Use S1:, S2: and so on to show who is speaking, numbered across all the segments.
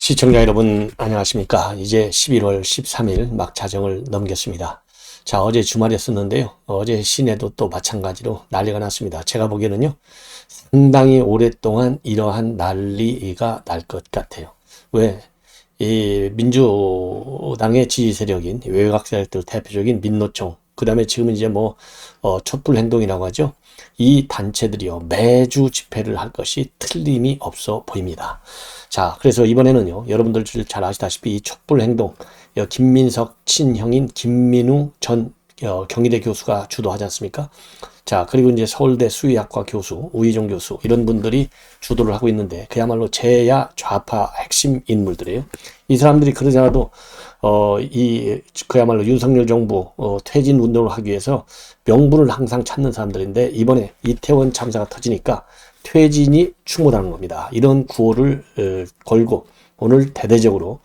S1: 시청자 여러분 안녕하십니까. 이제 11월 13일 막 자정을 넘겼습니다. 자, 어제 주말이었었는데요. 어제 시내도 또 마찬가지로 난리가 났습니다. 제가 보기에는요, 상당히 오랫동안 이러한 난리가 날 것 같아요. 왜? 이 민주당의 지지 세력인 외곽 세력들 대표적인 민노총, 그 다음에 지금 이제 뭐 촛불 행동이라고 하죠. 이 단체들이요, 매주 집회를 할 것이 틀림이 없어 보입니다. 자, 그래서 이번에는요, 여러분들 잘 아시다시피 이 촛불 행동, 김민석 친형인 김민우 전 경희대 교수가 주도하지 않습니까? 자, 그리고 이제 서울대 수의학과 교수, 우희종 교수, 이런 분들이 주도를 하고 있는데, 그야말로 제야 좌파 핵심 인물들이에요. 이 사람들이 그러지 않아도, 그야말로 윤석열 정부, 퇴진 운동을 하기 위해서 명분을 항상 찾는 사람들인데, 이번에 이태원 참사가 터지니까 퇴진이 충분하는 겁니다. 이런 구호를 걸고, 오늘 대대적으로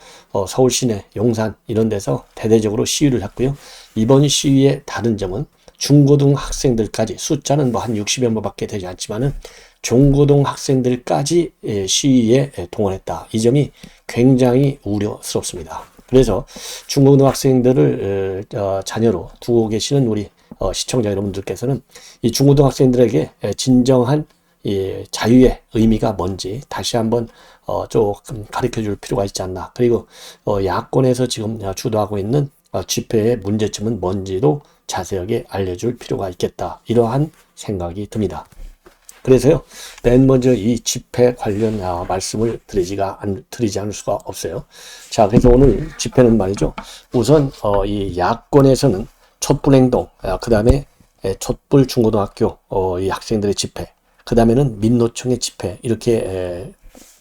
S1: 서울 시내, 용산 이런 데서 대대적으로 시위를 했고요. 이번 시위의 다른 점은 중고등 학생들까지, 숫자는 뭐 한 60여 명밖에 되지 않지만은 중고등 학생들까지 시위에 동원했다. 이 점이 굉장히 우려스럽습니다. 그래서 중고등 학생들을 자녀로 두고 계시는 우리 시청자 여러분들께서는 이 중고등 학생들에게 진정한 자유의 의미가 뭔지 다시 한번 조금 가르쳐 줄 필요가 있지 않나. 그리고 야권에서 지금 주도하고 있는 집회의 문제점은 뭔지도 자세하게 알려줄 필요가 있겠다. 이러한 생각이 듭니다. 그래서요, 맨 먼저 이 집회 관련 말씀을 드리지 않을 수가 없어요. 자, 그래서 오늘 집회는 말이죠. 우선 이 야권에서는 촛불행동, 그 다음에 촛불 중고등학교 이 학생들의 집회, 그 다음에는 민노총의 집회, 이렇게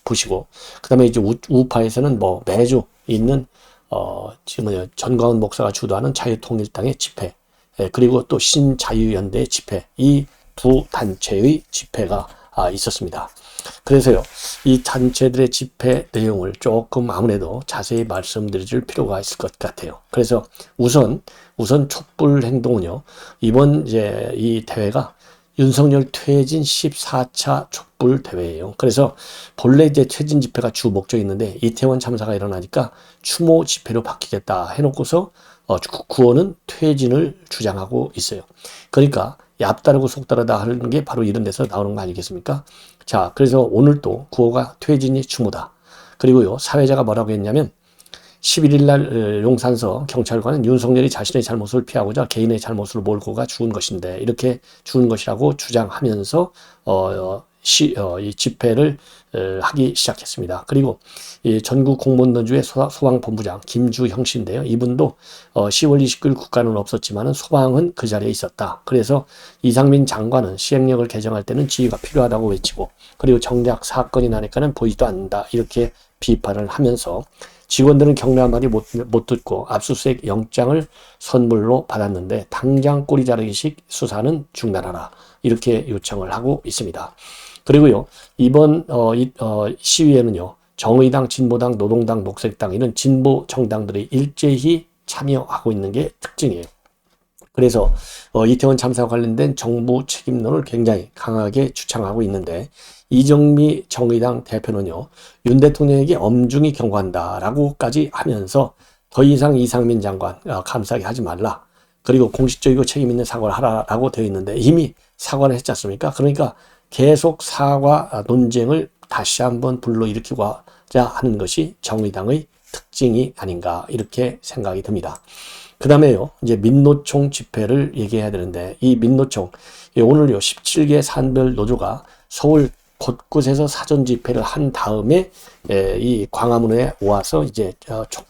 S1: 보시고, 그 다음에 이제 우파에서는 뭐 매주 있는 지금 전광훈 목사가 주도하는 자유통일당의 집회, 그리고 또 신자유연대의 집회, 이 두 단체의 집회가 있었습니다. 그래서요, 이 단체들의 집회 내용을 조금 아무래도 자세히 말씀드릴 필요가 있을 것 같아요. 그래서 우선 촛불 행동은요, 이번 이제 이 대회가 윤석열 퇴진 14차 촛불 대회예요. 그래서 본래 이제 퇴진 집회가 주 목적이었는데 이태원 참사가 일어나니까 추모 집회로 바뀌겠다 해놓고서 구호는 퇴진을 주장하고 있어요. 그러니까 얍 다르고 속 다르다 하는 게 바로 이런 데서 나오는 거 아니겠습니까? 자, 그래서 오늘도 구호가 퇴진이 추모다. 그리고요, 사회자가 뭐라고 했냐면 11일 날 용산서 경찰관은 윤석열이 자신의 잘못을 피하고자 개인의 잘못을 몰고 가 죽은 것인데, 이렇게 죽은 것이라고 주장하면서 이 집회를 하기 시작했습니다. 그리고 이 전국 공무원노조의 소방본부장 김주형 씨인데요. 이분도 10월 29일 국가는 없었지만 소방은 그 자리에 있었다. 그래서 이상민 장관은 시행령을 개정할 때는 지휘가 필요하다고 외치고, 그리고 정작 사건이 나니까는 보이지도 않는다. 이렇게 비판을 하면서 직원들은 격려 한마디 못 듣고 압수수색 영장을 선물로 받았는데 당장 꼬리 자르기식 수사는 중단하라. 이렇게 요청을 하고 있습니다. 그리고요, 이번 시위에는요, 정의당, 진보당, 노동당, 녹색당 이런 진보 정당들이 일제히 참여하고 있는 게 특징이에요. 그래서 이태원 참사와 관련된 정부 책임론을 굉장히 강하게 주창하고 있는데, 이정미 정의당 대표는요, 윤 대통령에게 엄중히 경고한다라고까지 하면서 더 이상 이상민 장관 감싸게 하지 말라. 그리고 공식적이고 책임 있는 사과를 하라라고 되어 있는데 이미 사과를 했지 않습니까? 그러니까 계속 사과 논쟁을 다시 한번 불러일으키고자 하는 것이 정의당의 특징이 아닌가, 이렇게 생각이 듭니다. 그 다음에요, 이제 민노총 집회를 얘기해야 되는데, 이 민노총, 오늘요, 17개 산별 노조가 서울 곳곳에서 사전 집회를 한 다음에 이 광화문에 와서 이제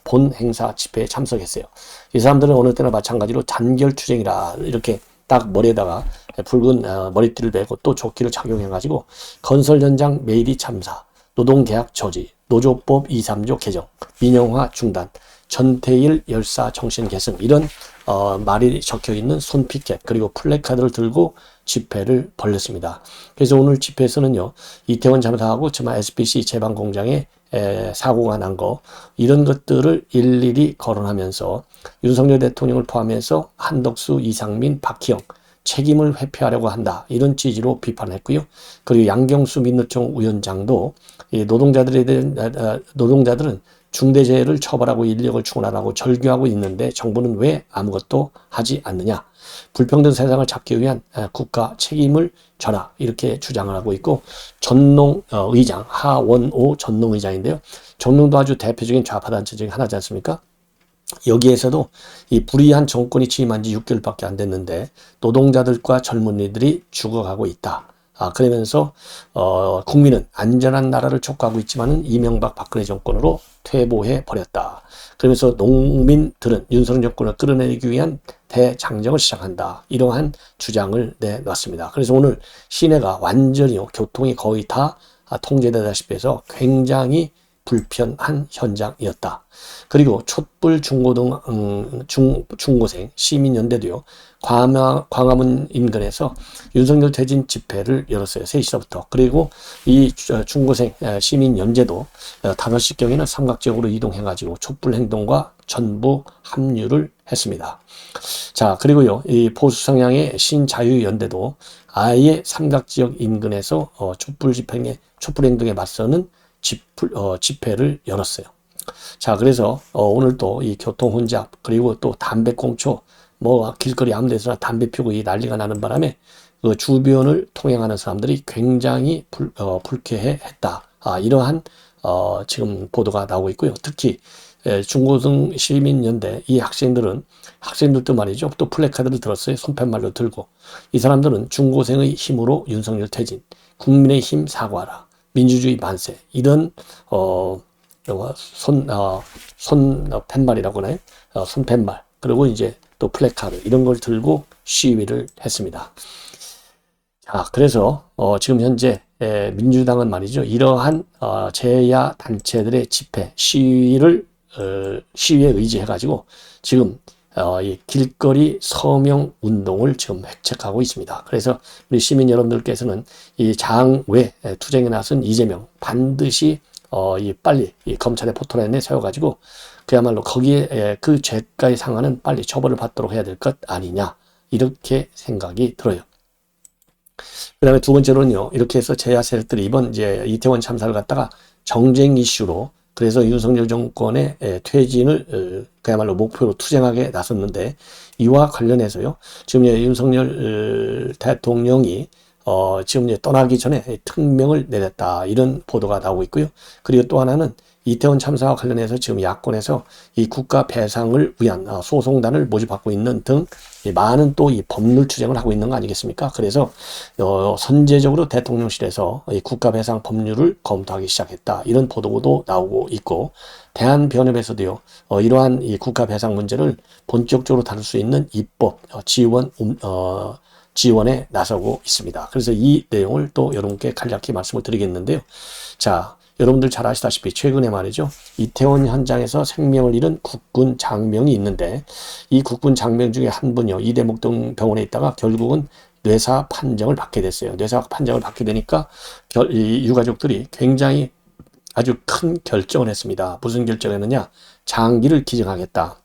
S1: 본 행사 집회에 참석했어요. 이 사람들은 어느 때나 마찬가지로 단결투쟁이라 이렇게 딱 머리에다가 붉은 머리띠를 메고 또 조끼를 착용해가지고 건설 현장 메이리 참사, 노동계약 저지, 노조법 2, 3조 개정, 민영화 중단, 전태일 열사 정신 계승, 이런 말이 적혀있는 손피켓 그리고 플래카드를 들고 집회를 벌였습니다. 그래서 오늘 집회에서는요, 이태원 참사하고 정말 SPC 제방 공장에 사고가 난 거, 이런 것들을 일일이 거론하면서 윤석열 대통령을 포함해서 한덕수, 이상민, 박희영, 책임을 회피하려고 한다. 이런 취지로 비판했고요. 그리고 양경수 민노총 위원장도 이 노동자들은 중대재해를 처벌하고 인력을 충원하라고 절규하고 있는데 정부는 왜 아무것도 하지 않느냐. 불평등 세상을 잡기 위한 국가 책임을 져라. 이렇게 주장을 하고 있고, 전농 의장, 하원오 전농 의장인데요. 전농도 아주 대표적인 좌파 단체 중에 하나지 않습니까? 여기에서도 이 불의한 정권이 취임한 지 6개월밖에 안 됐는데 노동자들과 젊은이들이 죽어가고 있다. 그러면서 국민은 안전한 나라를 촉구하고 있지만은 이명박 박근혜 정권으로 퇴보해 버렸다. 그러면서 농민들은 윤석열 정권을 끌어내기 위한 대장정을 시작한다. 이러한 주장을 내놨습니다. 그래서 오늘 시내가 완전히 교통이 거의 다 통제되다시피 해서 굉장히 불편한 현장이었다. 그리고 촛불 중고생 시민연대도요. 광화문 인근에서 윤석열 퇴진 집회를 열었어요. 3시부터. 그리고 이 중고생 시민연대도 5시경에는 삼각지역으로 이동해가지고 촛불 행동과 전부 합류를 했습니다. 자, 그리고요. 이 보수 성향의 신자유연대도 아예 삼각지역 인근에서 촛불 행동에 맞서는 집회를 열었어요. 자, 그래서 오늘 또 이 교통 혼잡, 그리고 또 담배꽁초, 길거리 아무 데서나 담배 피우고 이 난리가 나는 바람에 그 주변을 통행하는 사람들이 굉장히 불쾌했다. 이러한 지금 보도가 나오고 있고요. 특히 중고등 시민연대 이 학생들도 말이죠. 또 플래카드를 들었어요. 손팻말로 들고. 이 사람들은 중고생의 힘으로 윤석열 퇴진, 국민의힘 사과하라, 민주주의 만세, 이런 팻말이라고 하나요? 손팻말, 그리고 이제 또 플래카드 이런 걸 들고 시위를 했습니다. 자, 그래서 지금 현재 민주당은 말이죠. 이러한 제야 단체들의 시위에 의지해가지고 지금 이 길거리 서명 운동을 지금 획책하고 있습니다. 그래서 우리 시민 여러분들께서는 이 장외 투쟁에 나선 이재명 반드시 빨리 이 검찰의 포토라인에 세워가지고 그야말로 거기에 그 죄가에 상하는 빨리 처벌을 받도록 해야 될 것 아니냐, 이렇게 생각이 들어요. 그 다음에 두 번째로는요, 이렇게 해서 제야 세력들이 이번 이제 이태원 참사를 갖다가 정쟁 이슈로, 그래서 윤석열 정권의 퇴진을 그야말로 목표로 투쟁하게 나섰는데, 이와 관련해서요, 지금 윤석열 대통령이 지금 떠나기 전에 특명을 내렸다, 이런 보도가 나오고 있고요. 그리고 또 하나는 이태원 참사와 관련해서 지금 야권에서 이 국가 배상을 위한 소송단을 모집하고 있는 등 많은 또 이 법률 투쟁을 하고 있는 거 아니겠습니까? 그래서 선제적으로 대통령실에서 이 국가 배상 법률을 검토하기 시작했다, 이런 보도도 나오고 있고, 대한변협에서도요 이러한 이 국가 배상 문제를 본격적으로 다룰 수 있는 입법 지원에 나서고 있습니다. 그래서 이 내용을 또 여러분께 간략히 말씀을 드리겠는데요. 자, 여러분들 잘 아시다시피 최근에 말이죠, 이태원 현장에서 생명을 잃은 국군 장병이 있는데, 이 국군 장병 중에 한 분이요, 이대목동 병원에 있다가 결국은 뇌사 판정을 받게 됐어요. 뇌사 판정을 받게 되니까 이 유가족들이 굉장히 아주 큰 결정을 했습니다. 무슨 결정을 했느냐? 장기를 기증하겠다,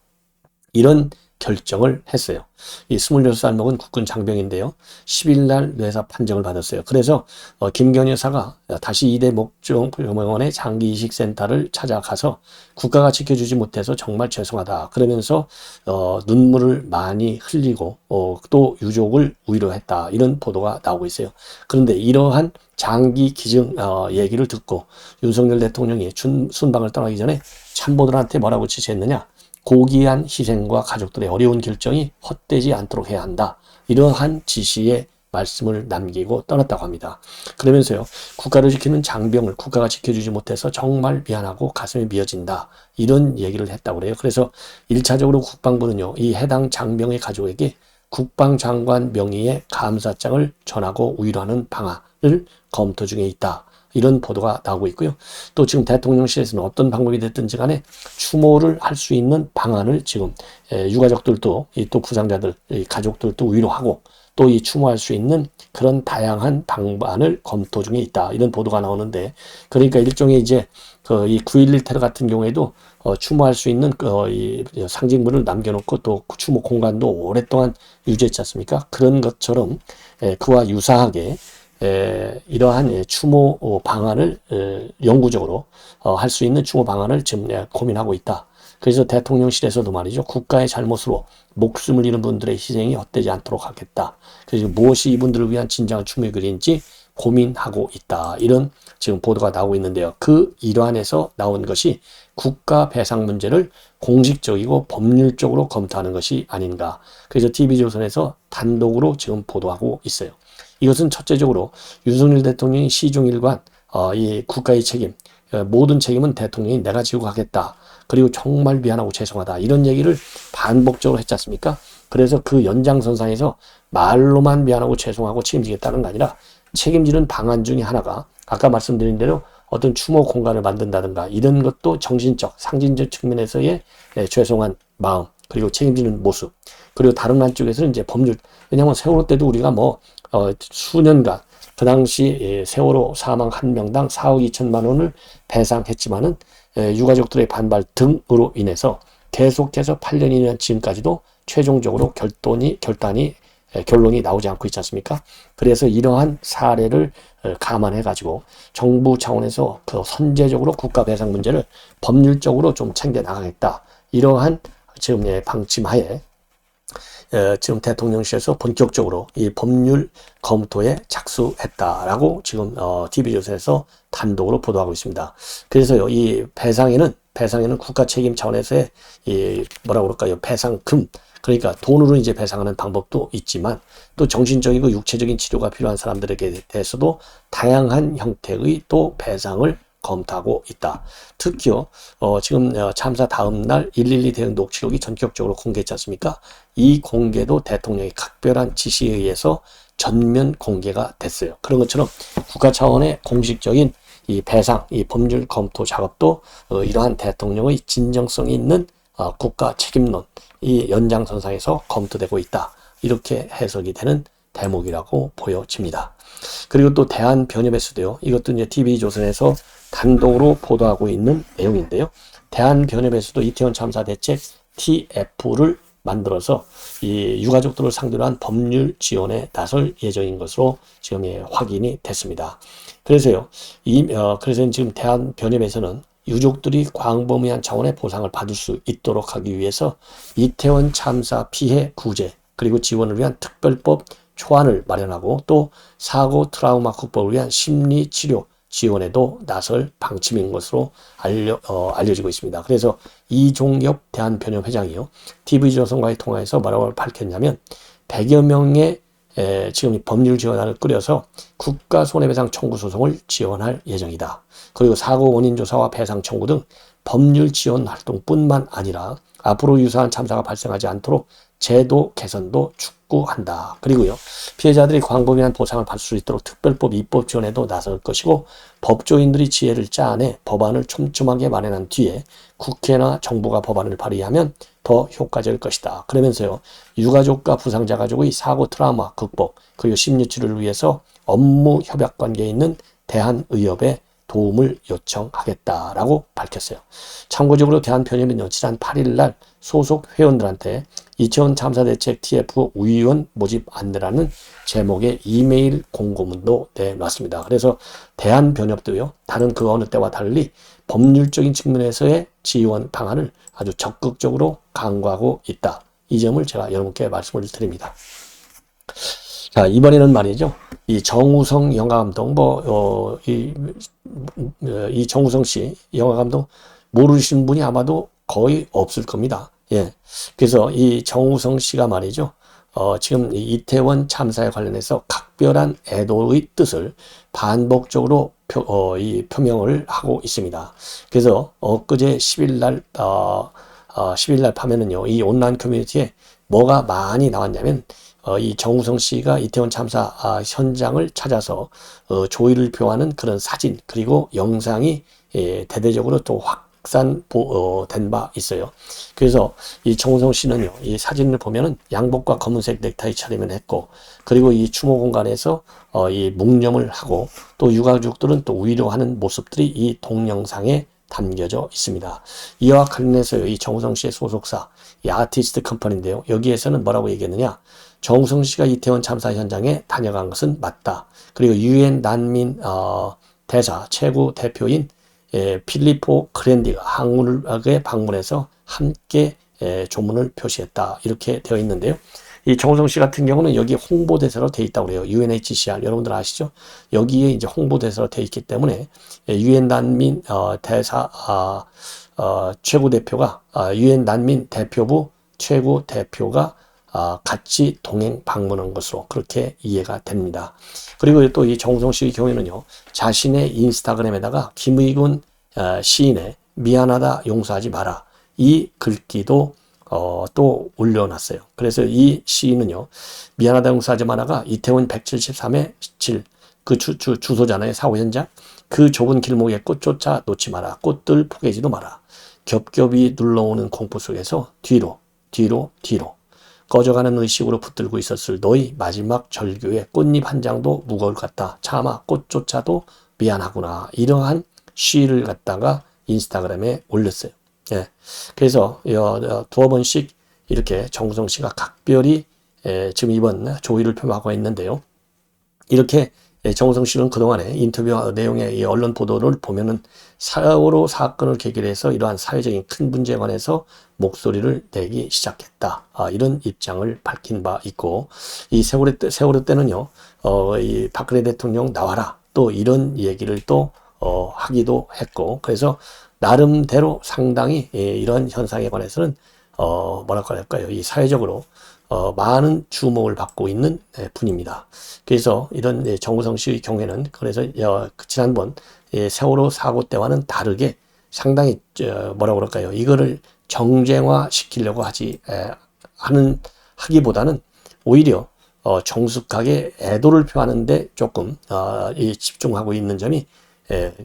S1: 이런 결정을 했어요. 이 26살 먹은 국군 장병인데요. 10일 날 뇌사 판정을 받았어요. 그래서 김건희 여사가 다시 이대 목동병원의 장기이식센터를 찾아가서 국가가 지켜주지 못해서 정말 죄송하다, 그러면서 눈물을 많이 흘리고 또 유족을 위로했다, 이런 보도가 나오고 있어요. 그런데 이러한 장기 기증 얘기를 듣고 윤석열 대통령이 순방을 떠나기 전에 참모들한테 뭐라고 지시했느냐? 고귀한 희생과 가족들의 어려운 결정이 헛되지 않도록 해야 한다, 이러한 지시의 말씀을 남기고 떠났다고 합니다. 그러면서요, 국가를 지키는 장병을 국가가 지켜주지 못해서 정말 미안하고 가슴이 미어진다, 이런 얘기를 했다고 그래요. 그래서 1차적으로 국방부는요, 이 해당 장병의 가족에게 국방장관 명의의 감사장을 전하고 위로하는 방안을 검토 중에 있다, 이런 보도가 나오고 있고요. 또 지금 대통령실에서는 어떤 방법이 됐든지 간에 추모를 할 수 있는 방안을 지금 유가족들도 또 부상자들 가족들도 위로하고, 또 이 추모할 수 있는 그런 다양한 방안을 검토 중에 있다. 이런 보도가 나오는데, 그러니까 일종의 이제 이 9.11 테러 같은 경우에도 추모할 수 있는 이 상징물을 남겨놓고 또 추모 공간도 오랫동안 유지했지 않습니까? 그런 것처럼 그와 유사하게 이러한 추모 방안을 영구적으로 할 수 있는 추모 방안을 지금 고민하고 있다. 그래서 대통령실에서도 말이죠. 국가의 잘못으로 목숨을 잃은 분들의 희생이 헛되지 않도록 하겠다. 그래서 무엇이 이분들을 위한 진정한 추모의 글인지 고민하고 있다. 이런 지금 보도가 나오고 있는데요. 그 일환에서 나온 것이 국가 배상 문제를 공식적이고 법률적으로 검토하는 것이 아닌가. 그래서 TV조선에서 단독으로 지금 보도하고 있어요. 이것은 첫째적으로 윤석열 대통령이 시종일관 이 국가의 책임, 모든 책임은 대통령이 내가 지고 가겠다. 그리고 정말 미안하고 죄송하다. 이런 얘기를 반복적으로 했지 않습니까? 그래서 그 연장선상에서 말로만 미안하고 죄송하고 책임지겠다는 게 아니라 책임지는 방안 중에 하나가 아까 말씀드린 대로 어떤 추모 공간을 만든다든가 이런 것도 정신적, 상징적 측면에서의 죄송한 마음, 그리고 책임지는 모습, 그리고 다른 한쪽에서는 이제 법률, 왜냐하면 세월호 때도 우리가 수년간 그 당시 세월호 사망 한 명당 4억 2천만 원을 배상했지만은 유가족들의 반발 등으로 인해서 계속해서 8년이나 지금까지도 최종적으로 결론이 나오지 않고 있지 않습니까? 그래서 이러한 사례를 감안해 가지고 정부 차원에서 그 선제적으로 국가 배상 문제를 법률적으로 좀 챙겨 나가겠다. 이러한 지금 방침하에 지금 대통령실에서 본격적으로 이 법률 검토에 착수했다라고 지금 TV조선에서 단독으로 보도하고 있습니다. 그래서요, 이 배상에는 국가 책임 차원에서의 배상금, 그러니까 돈으로 이제 배상하는 방법도 있지만 또 정신적이고 육체적인 치료가 필요한 사람들에게 대해서도 다양한 형태의 또 배상을 검토하고 있다. 특히요, 지금 참사 다음 날 112 대응 녹취록이 전격적으로 공개했지 않습니까? 이 공개도 대통령의 각별한 지시에 의해서 전면 공개가 됐어요. 그런 것처럼 국가 차원의 공식적인 이 배상, 이 법률 검토 작업도 이러한 대통령의 진정성이 있는 국가 책임론, 이 연장선상에서 검토되고 있다. 이렇게 해석이 되는 대목이라고 보여집니다. 그리고 또 대한변협에서도요, 이것도 이제 TV조선에서 단독으로 보도하고 있는 내용인데요. 대한변협에서도 이태원 참사 대책 TF를 만들어서 이 유가족들을 상대로 한 법률 지원에 나설 예정인 것으로 지금 확인이 됐습니다. 그래서요, 그래서 지금 대한변협에서는 유족들이 광범위한 차원의 보상을 받을 수 있도록 하기 위해서 이태원 참사 피해 구제 그리고 지원을 위한 특별법 초안을 마련하고 또 사고 트라우마 극복을 위한 심리치료 지원에도 나설 방침인 것으로 알려지고 있습니다. 그래서 이종엽 대한변협 회장이요, TV조선과의 통화에서 뭐라고 밝혔냐면 100여 명의 지금 법률 지원안을 꾸려서 국가 손해배상 청구 소송을 지원할 예정이다. 그리고 사고 원인 조사와 배상 청구 등 법률 지원 활동뿐만 아니라 앞으로 유사한 참사가 발생하지 않도록 제도 개선도 축구한다. 그리고요, 피해자들이 광범위한 보상을 받을 수 있도록 특별법 입법 지원에도 나설 것이고 법조인들이 지혜를 짜내 법안을 촘촘하게 마련한 뒤에 국회나 정부가 법안을 발의하면 더 효과적일 것이다. 그러면서요, 유가족과 부상자 가족의 사고 트라우마 극복 그리고 심리치료를 위해서 업무 협약 관계에 있는 대한의협에 도움을 요청하겠다라고 밝혔어요. 참고적으로 대한변협은요, 지난 8일 날 소속 회원들한테 이태원 참사 대책 TF 위원 모집 안내라는 제목의 이메일 공고문도 내놨습니다. 그래서 대한변협도요, 다른 그 어느 때와 달리 법률적인 측면에서의 지원 방안을 아주 적극적으로 강구하고 있다. 이 점을 제가 여러분께 말씀을 드립니다. 자, 이번에는 말이죠, 이 정우성 영화감독, 이 정우성 씨 영화감독 모르시는 분이 아마도 거의 없을 겁니다. 예. 그래서 이 정우성 씨가 말이죠, 지금 이태원 참사에 관련해서 각별한 애도의 뜻을 반복적으로 표명을 하고 있습니다. 그래서 엊그제 10일 날 밤에는요, 이 온라인 커뮤니티에 뭐가 많이 나왔냐면, 이 정우성 씨가 이태원 참사 현장을 찾아서 조의를 표하는 그런 사진 그리고 영상이 대대적으로 또 된 바 있어요. 그래서 이 정우성 씨는요, 이 사진을 보면은 양복과 검은색 넥타이 차림을 했고, 그리고 이 추모 공간에서 이 묵념을 하고, 또 유가족들은 또 위로하는 모습들이 이 동영상에 담겨져 있습니다. 이와 관련해서 이 정우성 씨의 소속사, 이 아티스트 컴퍼니인데요. 여기에서는 뭐라고 얘기했느냐? 정우성 씨가 이태원 참사 현장에 다녀간 것은 맞다. 그리고 유엔 난민 대사 최고 대표인 필리포 그랜디가 한국에 방문해서 함께 조문을 표시했다. 이렇게 되어 있는데요. 이 정우성 씨 같은 경우는 여기 홍보대사로 되어 있다고 그래요. UNHCR 여러분들 아시죠? 여기에 이제 홍보대사로 되어 있기 때문에 유엔 난민 대사 최고 대표가 유엔 난민 대표부 최고 대표가 같이 동행 방문한 것으로 그렇게 이해가 됩니다. 그리고 또 이 정우성 씨의 경우에는요, 자신의 인스타그램에다가 김의군 시인의 미안하다 용서하지 마라 이 글귀도 또 올려놨어요. 그래서 이 시인은요, 미안하다 용서하지 마라가 이태원 173의 7 그 주소잖아요. 사고 현장. 그 좁은 길목에 꽃조차 놓지 마라. 꽃들 포개지도 마라. 겹겹이 눌러오는 공포 속에서 뒤로 꺼져가는 의식으로 붙들고 있었을 너희 마지막 절규의 꽃잎 한 장도 무거울 것 같다. 차마 꽃조차도 미안하구나. 이러한 시를 갖다가 인스타그램에 올렸어요. 예. 그래서 두어 번씩 이렇게 정우성 씨가 각별히 지금 이번 조의를 표명하고 있는데요. 이렇게 정우성 씨는 그동안에 인터뷰 내용의 이 언론 보도를 보면은 세월호 사건을 계기로 해서 이러한 사회적인 큰 문제에 관해서 목소리를 내기 시작했다. 이런 입장을 밝힌 바 있고, 이 세월호 때는요, 이 박근혜 대통령 나와라. 또 이런 얘기를 또 하기도 했고, 그래서 나름대로 상당히 이런 현상에 관해서는 뭐랄까 할까요? 이 사회적으로 많은 주목을 받고 있는 분입니다. 그래서 이런 정우성 씨의 경우에는 그래서 지난번 세월호 사고 때와는 다르게 상당히 뭐라고 그럴까요? 이거를 정쟁화 시키려고 하기보다는 오히려 정숙하게 애도를 표하는데 조금 집중하고 있는 점이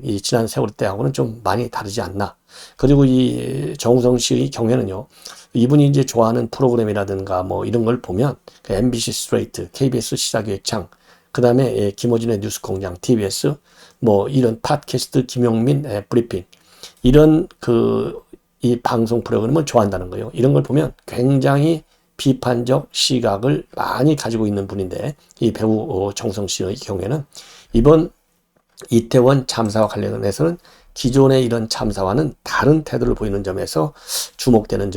S1: 이 지난 세월 때하고는 좀 많이 다르지 않나. 그리고 이 정우성 씨의 경우에는요, 이분이 이제 좋아하는 프로그램이라든가 뭐 이런 걸 보면 MBC 스트레이트, KBS 시사기획창, 그 다음에 김어준의 뉴스공장, TBS, 뭐 이런 팟캐스트 김용민 브리핑, 이런 이 방송 프로그램을 좋아한다는 거예요. 이런 걸 보면 굉장히 비판적 시각을 많이 가지고 있는 분인데, 이 배우 정우성 씨의 경우에는 이번 이태원 참사와 관련해서는 기존의 이런 참사와는 다른 태도를 보이는 점에서 주목되는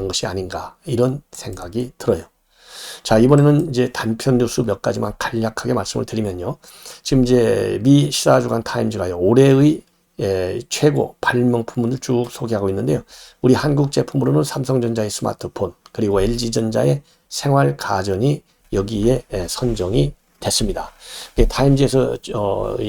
S1: 것이 아닌가, 이런 생각이 들어요. 자, 이번에는 이제 단편 뉴스 몇 가지만 간략하게 말씀을 드리면요. 지금 이제 미 시사주간 타임즈가요, 올해의 최고 발명품을 쭉 소개하고 있는데요. 우리 한국 제품으로는 삼성전자의 스마트폰, 그리고 LG전자의 생활 가전이 여기에 선정이 됐습니다. 타임즈에서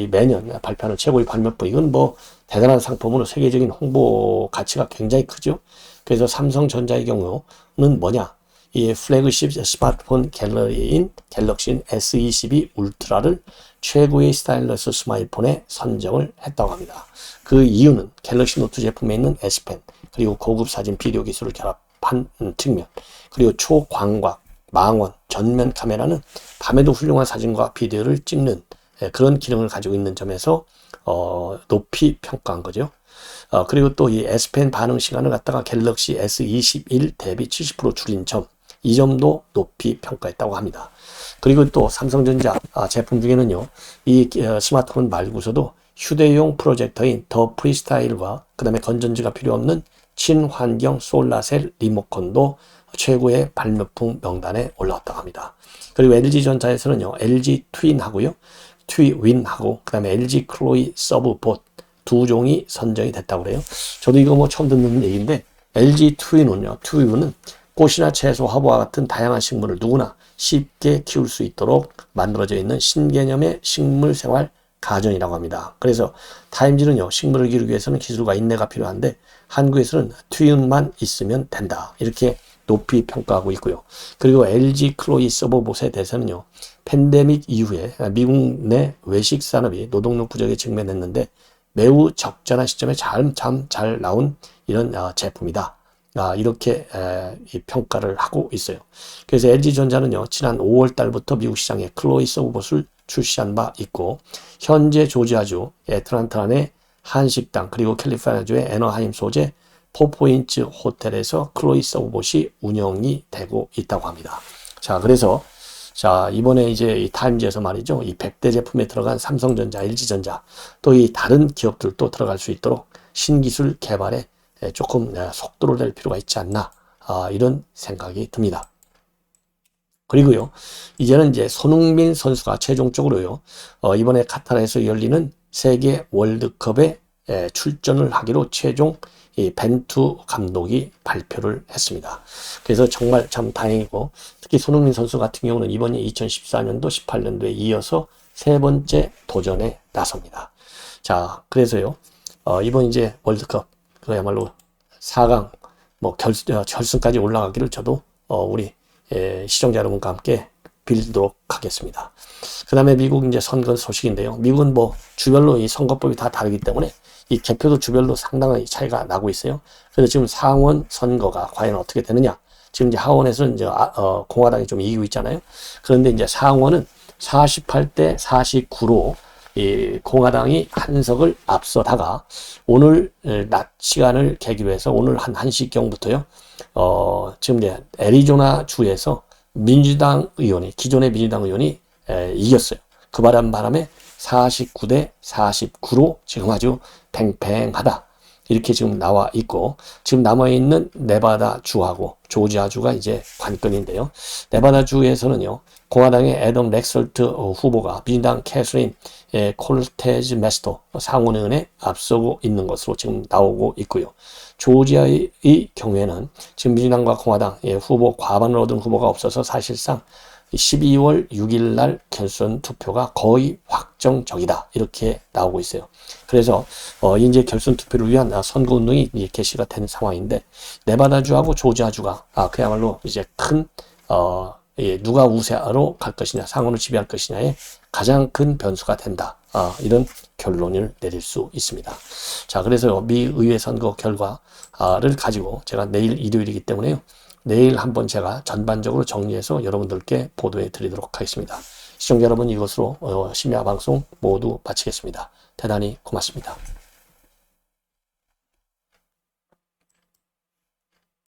S1: 매년 발표하는 최고의 발명품, 이건 뭐 대단한 상품으로 세계적인 홍보 가치가 굉장히 크죠. 그래서 삼성전자의 경우는 뭐냐? 이 플래그십 스마트폰 갤러리인 갤럭시 S22 울트라를 최고의 스타일러스 스마트폰에 선정을 했다고 합니다. 그 이유는 갤럭시 노트 제품에 있는 S펜, 그리고 고급 사진 비디오 기술을 결합한 측면, 그리고 초광각, 망원, 전면 카메라는 밤에도 훌륭한 사진과 비디오를 찍는 그런 기능을 가지고 있는 점에서 높이 평가한 거죠. 그리고 또 이 S펜 반응 시간을 갖다가 갤럭시 S21 대비 70% 줄인 점, 이 점도 높이 평가했다고 합니다. 그리고 또 삼성전자 제품 중에는요, 이 스마트폰 말고서도 휴대용 프로젝터인 더 프리스타일과 그 다음에 건전지가 필요 없는 친환경 솔라셀 리모컨도 최고의 발명품 명단에 올라왔다고 합니다. 그리고 LG전자에서는요, LG 트윈하고요, 트윈하고 그 다음에 LG 클로이 서브봇 두 종이 선정이 됐다고 그래요. 저도 이거 뭐 처음 듣는 얘기인데, LG 트윈은 꽃이나 채소, 화보와 같은 다양한 식물을 누구나 쉽게 키울 수 있도록 만들어져 있는 신개념의 식물생활 가전이라고 합니다. 그래서 타임즈는요, 식물을 기르기 위해서는 기술과 인내가 필요한데 한국에서는 트윈만 있으면 된다, 이렇게 높이 평가하고 있고요. 그리고 LG 클로이 서버봇에 대해서는요, 팬데믹 이후에 미국 내 외식 산업이 노동력 부족에 직면했는데 매우 적절한 시점에 참 잘 나온 이런 제품이다. 이렇게 이 평가를 하고 있어요. 그래서 LG전자는요, 지난 5월 달부터 미국 시장에 클로이 서브봇을 출시한 바 있고, 현재 조지아주 애틀란타의 한식당, 그리고 캘리포니아주의 애너하임 소재 포포인츠 호텔에서 클로이 서브봇이 운영이 되고 있다고 합니다. 자, 그래서 이번에 이제 이 타임즈에서 말이죠, 이 100대 제품에 들어간 삼성전자, LG전자, 또 이 다른 기업들도 들어갈 수 있도록 신기술 개발에 조금 속도를 낼 필요가 있지 않나, 이런 생각이 듭니다. 그리고요, 이제는 이제 손흥민 선수가 최종적으로요, 이번에 카타르에서 열리는 세계 월드컵에 출전을 하기로 최종 이 벤투 감독이 발표를 했습니다. 그래서 정말 참 다행이고, 특히 손흥민 선수 같은 경우는 이번이 2014년도, 18년도에 이어서 세 번째 도전에 나섭니다. 자, 그래서요, 이번 이제 월드컵, 그야말로 4강, 뭐 결승까지 올라가기를 저도 우리 시청자 여러분과 함께 빌도록 하겠습니다. 그 다음에 미국 이제 선거 소식인데요. 미국은 뭐 주별로 이 선거법이 다 다르기 때문에 이 개표도 주별로 상당한 차이가 나고 있어요. 그래서 지금 상원 선거가 과연 어떻게 되느냐. 지금 이제 하원에서 이제 공화당이 좀 이기고 있잖아요. 그런데 이제 상원은 48대 49로 이 공화당이 한 석을 앞서다가 오늘 낮 시간을 계기로 해서 오늘 한 1시경부터요. 지금 이제 애리조나 주에서 민주당 의원이, 기존의 민주당 의원이 이겼어요. 그 바람에 49대 49로 지금 아주 팽팽하다. 이렇게 지금 나와 있고, 지금 남아있는 네바다 주하고 조지아 주가 이제 관건인데요. 네바다 주에서는요, 공화당의 애덤 렉설트 후보가 민주당 캐서린 콜테즈 메스터 상원의원에 앞서고 있는 것으로 지금 나오고 있고요. 조지아의 경우에는 지금 민주당과 공화당 후보 과반을 얻은 후보가 없어서 사실상 12월 6일 날 결선 투표가 거의 확정적이다. 이렇게 나오고 있어요. 그래서 이제 결선 투표를 위한 선거 운동이 이제 개시가 된 상황인데, 네바다주하고 조지아주가 그야말로 이제 큰 누가 우세로 갈 것이냐, 상원을 지배할 것이냐의 가장 큰 변수가 된다. 이런 결론을 내릴 수 있습니다. 자, 그래서 미 의회 선거 결과를 가지고 제가 내일 일요일이기 때문에요. 내일 한번 제가 전반적으로 정리해서 여러분들께 보도해 드리도록 하겠습니다. 시청자 여러분, 이것으로 심야 방송 모두 마치겠습니다. 대단히 고맙습니다.